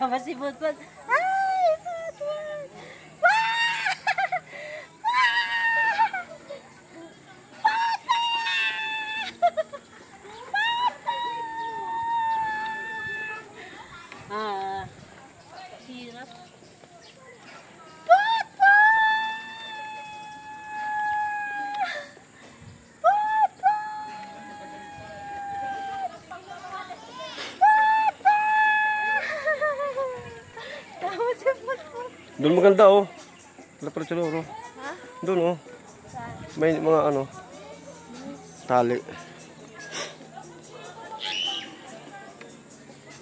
Kasama si Putput. Ay, Putput! Hirap. Doon maganda oh. Lapar sa loro. Ha? Doon oh. May mga ano. Tali.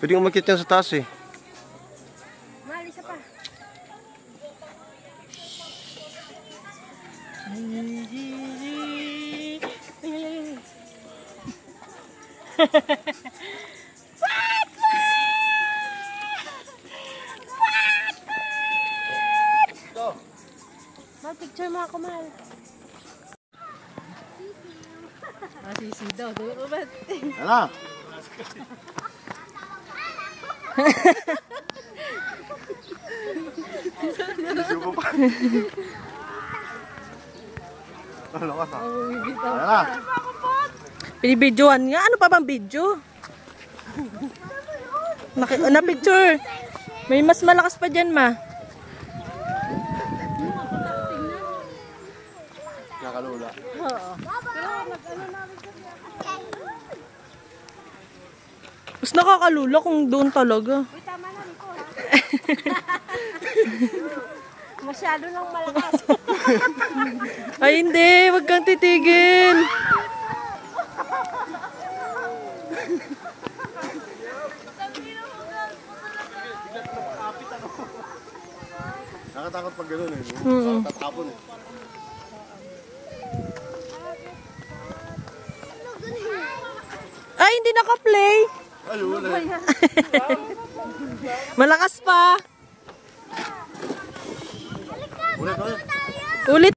Pwede umakit yan sa taas eh. Mahal, isa pa. Mahal, picture mo ako, mahal. Sisi daw. Ano ba? Ano? Subo pa. Ano ka sa? Ano? Pinibidyoan nga. Ano pa bang video? Na-picture. May mas malakas pa dyan, ma. Nakalula. Oo. Mas nakakalula kung doon talaga. Uy, tama na, Nico, ha? Masyado nang malakas. Ay, hindi. Huwag kang titigil. Nakatakot pag gano'n eh. Tatapon eh. Ay, hindi naka-play. Ay, wala eh. Malakas pa. Ulit, ulit. Ulit.